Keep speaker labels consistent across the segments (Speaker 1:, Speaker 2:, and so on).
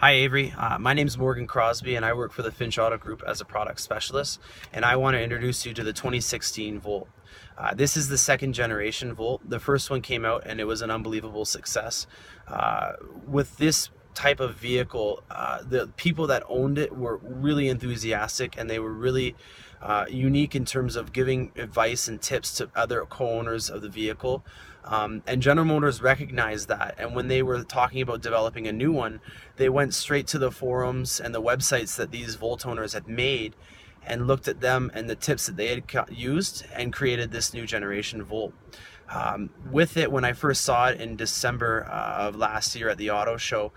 Speaker 1: Hi Avery, my name is Morgan Crosby and I work for the Finch Auto Group as a product specialist, and I want to introduce you to the 2016 Volt. This is the second generation Volt. The first one came out and it was an unbelievable success. With this type of vehicle, the people that owned it were really enthusiastic, and they were really unique in terms of giving advice and tips to other co-owners of the vehicle. And General Motors recognized that, and when they were talking about developing a new one, they went straight to the forums and the websites that these Volt owners had made and looked at them and the tips that they had used and created this new generation Volt. With it, when I first saw it in December of last year at the auto show,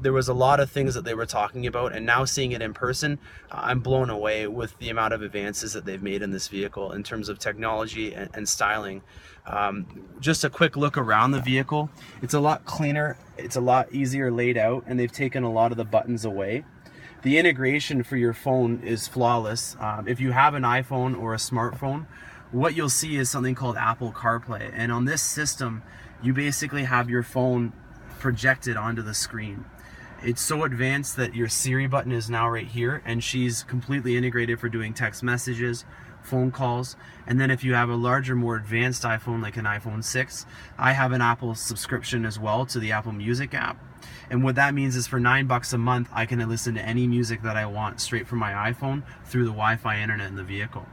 Speaker 1: there was a lot of things that they were talking about, and now seeing it in person, I'm blown away with the amount of advances that they've made in this vehicle in terms of technology and styling. Just a quick look around the vehicle. It's a lot cleaner, it's a lot easier laid out, and they've taken a lot of the buttons away. The integration for your phone is flawless. If you have an iPhone or a smartphone, what you'll see is something called Apple CarPlay, and on this system you basically have your phone projected onto the screen. It's so advanced that your Siri button is now right here, and she's completely integrated for doing text messages, phone calls, and then if you have a larger, more advanced iPhone like an iPhone 6, I have an Apple subscription as well to the Apple Music app. And what that means is for $9 a month I can listen to any music that I want straight from my iPhone through the Wi-Fi internet in the vehicle.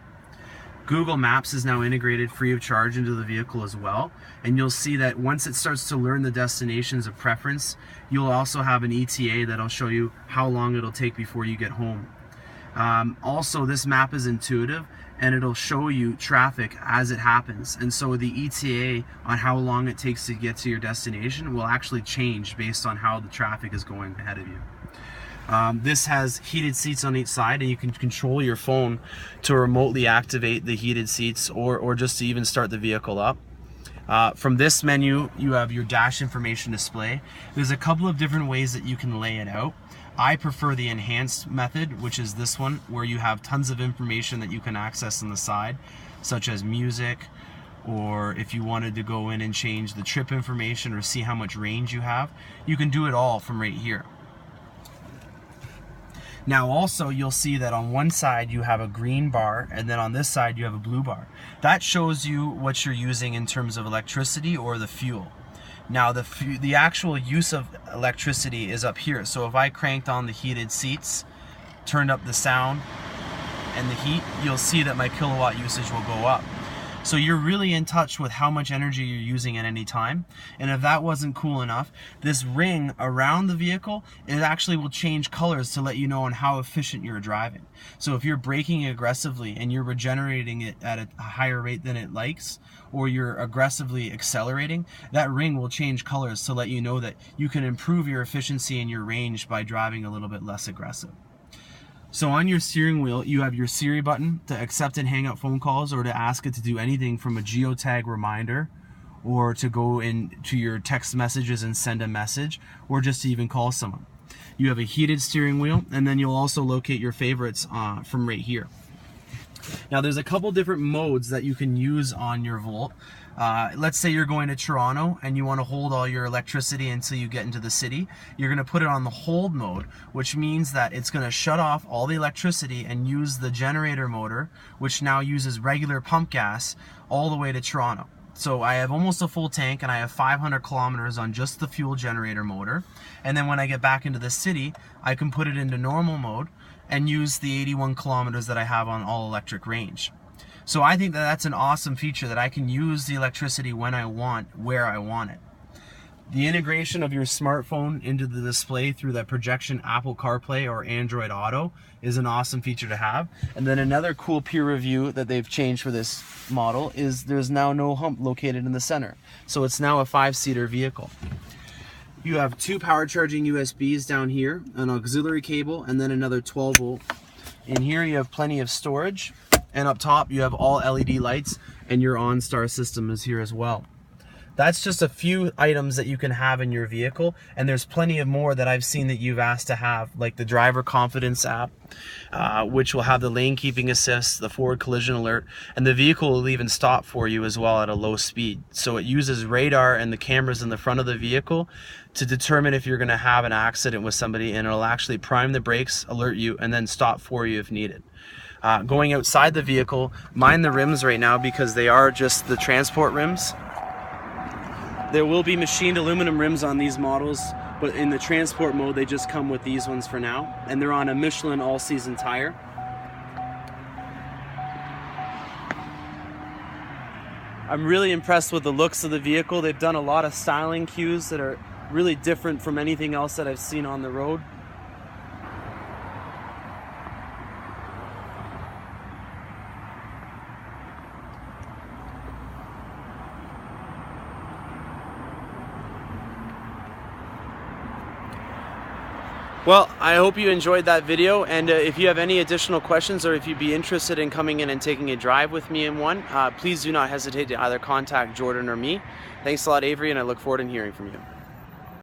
Speaker 1: Google Maps is now integrated free of charge into the vehicle as well, and you'll see that once it starts to learn the destinations of preference, you'll also have an ETA that'll show you how long it'll take before you get home. Also, this map is intuitive and it'll show you traffic as it happens, and so the ETA on how long it takes to get to your destination will actually change based on how the traffic is going ahead of you. This has heated seats on each side, and you can control your phone to remotely activate the heated seats or just to even start the vehicle up. From this menu, you have your dash information display. There's a couple of different ways that you can lay it out. I prefer the enhanced method, which is this one, where you have tons of information that you can access on the side, such as music, or if you wanted to go in and change the trip information or see how much range you have, you can do it all from right here. Now also you'll see that on one side you have a green bar, and then on this side you have a blue bar. That shows you what you're using in terms of electricity or the fuel. Now the actual use of electricity is up here. So if I cranked on the heated seats, turned up the sound and the heat, you'll see that my kilowatt usage will go up. So you're really in touch with how much energy you're using at any time. And if that wasn't cool enough, this ring around the vehicle, it actually will change colors to let you know on how efficient you're driving. So if you're braking aggressively and you're regenerating it at a higher rate than it likes, or you're aggressively accelerating, that ring will change colors to let you know that you can improve your efficiency and your range by driving a little bit less aggressive. So on your steering wheel, you have your Siri button to accept and hang up phone calls, or to ask it to do anything from a geotag reminder, or to go into your text messages and send a message, or just to even call someone. You have a heated steering wheel, and then you'll also locate your favorites from right here. Now there's a couple different modes that you can use on your Volt. Let's say you're going to Toronto and you want to hold all your electricity until you get into the city. You're going to put it on the hold mode, which means that it's going to shut off all the electricity and use the generator motor, which now uses regular pump gas, all the way to Toronto. So I have almost a full tank and I have 500 kilometers on just the fuel generator motor. And then when I get back into the city, I can put it into normal mode and use the 81 kilometers that I have on all electric range. So I think that that's an awesome feature, that I can use the electricity when I want, where I want it. The integration of your smartphone into the display through that projection Apple CarPlay or Android Auto is an awesome feature to have. And then another cool peer review that they've changed for this model is there's now no hump located in the center. So it's now a 5-seater vehicle. You have two power charging USBs down here, an auxiliary cable, and then another 12 volt. In here you have plenty of storage, and up top you have all LED lights, and your OnStar system is here as well. that's just a few items that you can have in your vehicle, and there's plenty of more that I've seen that you've asked to have, like the driver confidence app, which will have the lane keeping assist, the forward collision alert, and the vehicle will even stop for you as well at a low speed. So it uses radar and the cameras in the front of the vehicle to determine if you're going to have an accident with somebody, and it'll actually prime the brakes, alert you, and then stop for you if needed. Going outside the vehicle, mind the rims right now because they are just the transport rims. There will be machined aluminum rims on these models, but in the transport mode they just come with these ones for now, and they're on a Michelin all-season tire. I'm really impressed with the looks of the vehicle. They've done a lot of styling cues that are really different from anything else that I've seen on the road. Well, I hope you enjoyed that video, and if you have any additional questions or if you'd be interested in coming in and taking a drive with me in one, please do not hesitate to either contact Jordan or me. Thanks a lot, Avery, and I look forward to hearing from you.